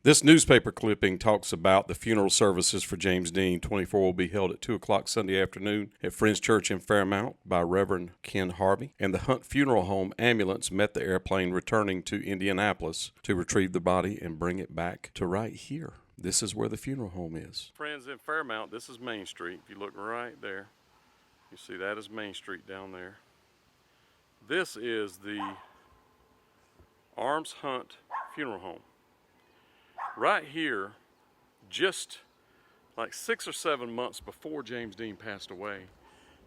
This newspaper clipping talks about the funeral services for James Dean. 24 will be held at 2 o'clock Sunday afternoon at Friends Church in Fairmount by Reverend Ken Harvey. And the Hunt Funeral Home ambulance met the airplane returning to Indianapolis to retrieve the body and bring it back to right here. This is where the funeral home is. Friends in Fairmount, this is Main Street. If you look right there, you see that is Main Street down there. This is the Arms Hunt Funeral Home. Right here, just like 6 or 7 months before James Dean passed away,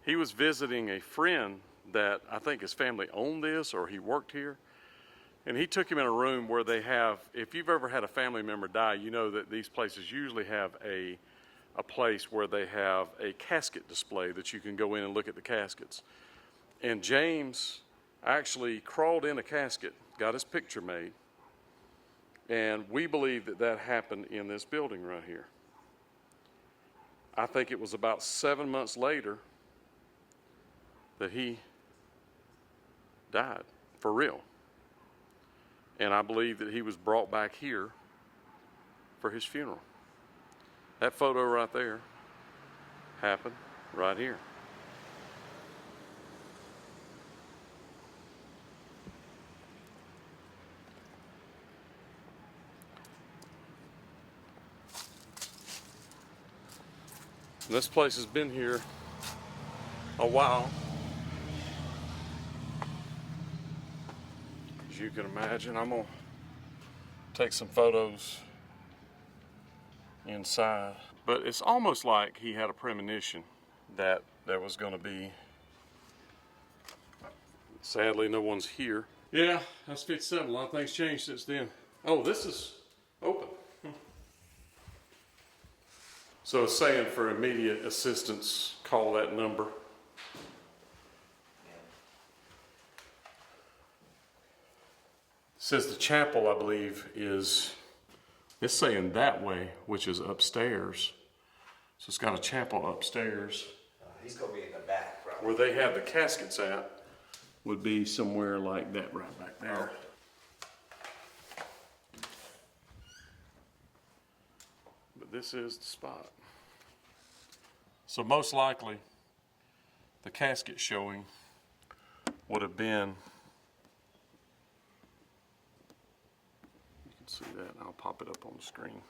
he was visiting a friend that I think his family owned this or he worked here. And he took him in a room where they have, if you've ever had a family member die, you know that these places usually have a place where they have a casket display that you can go in and look at the caskets. And James actually crawled in a casket, got his picture made. And we believe that that happened in this building right here. I think it was about 7 months later that he died, for real. And I believe that he was brought back here for his funeral. That photo right there happened right here. This place has been here a while. As you can imagine, I'm gonna take some photos inside. But it's almost like he had a premonition that there was gonna be, sadly no one's here. Yeah, that's 57, a lot of things changed since then. Oh, this is open. So it's saying for immediate assistance, call that number. It says the chapel, I believe, it's saying that way, which is upstairs. So it's got a chapel upstairs. He's going to be in the back, probably. Where they have the caskets at would be somewhere like that right back there. But this is the spot. So most likely, the casket showing would have been, you can see that, I'll pop it up on the screen.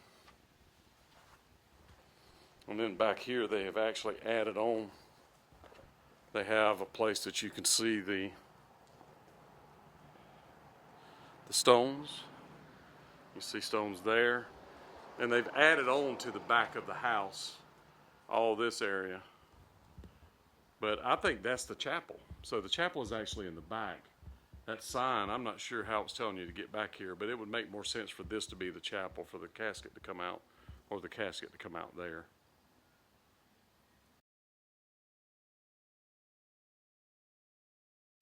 And then back here, they have actually added on, they have a place that you can see the stones. You see stones there. And they've added on to the back of the house, all this area. But I think that's the chapel. So the chapel is actually in the back. That sign, I'm not sure how it's telling you to get back here, but it would make more sense for this to be the chapel, for the casket to come out, or the casket to come out there.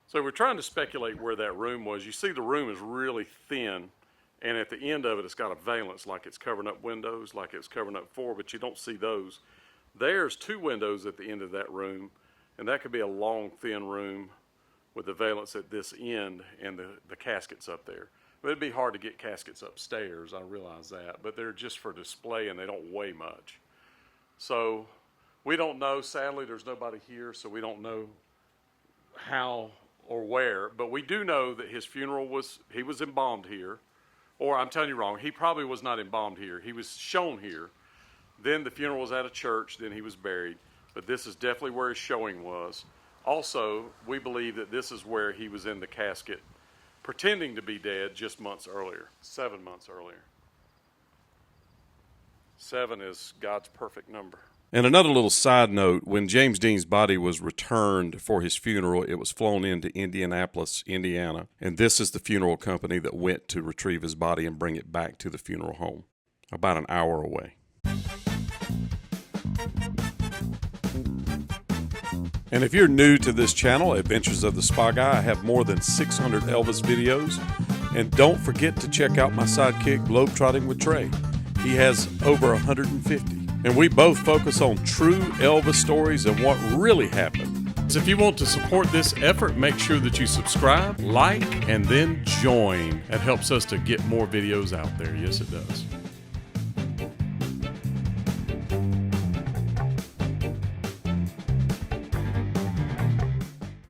So we're trying to speculate where that room was. You see the room is really thin. And at the end of it, it's got a valance, like it's covering up windows, like it's covering up four, but you don't see those. There's 2 windows at the end of that room, and that could be a long, thin room with the valance at this end and the caskets up there. But it'd be hard to get caskets upstairs, I realize that, but they're just for display and they don't weigh much. So we don't know, sadly, there's nobody here, so we don't know how or where, but we do know that his funeral he was embalmed here. Or I'm telling you wrong, he probably was not embalmed here. He was shown here. Then the funeral was at a church, then he was buried. But this is definitely where his showing was. Also, we believe that this is where he was in the casket, pretending to be dead just months earlier, 7 months earlier. 7 is God's perfect number. And another little side note, when James Dean's body was returned for his funeral, it was flown into Indianapolis, Indiana, and this is the funeral company that went to retrieve his body and bring it back to the funeral home, about an hour away. And if you're new to this channel, Adventures of the Spa Guy, I have more than 600 Elvis videos, and don't forget to check out my sidekick, Globetrotting with Trey. He has over 150. And we both focus on true Elvis stories and what really happened. So if you want to support this effort, make sure that you subscribe, like, and then join. That helps us to get more videos out there. Yes, it does.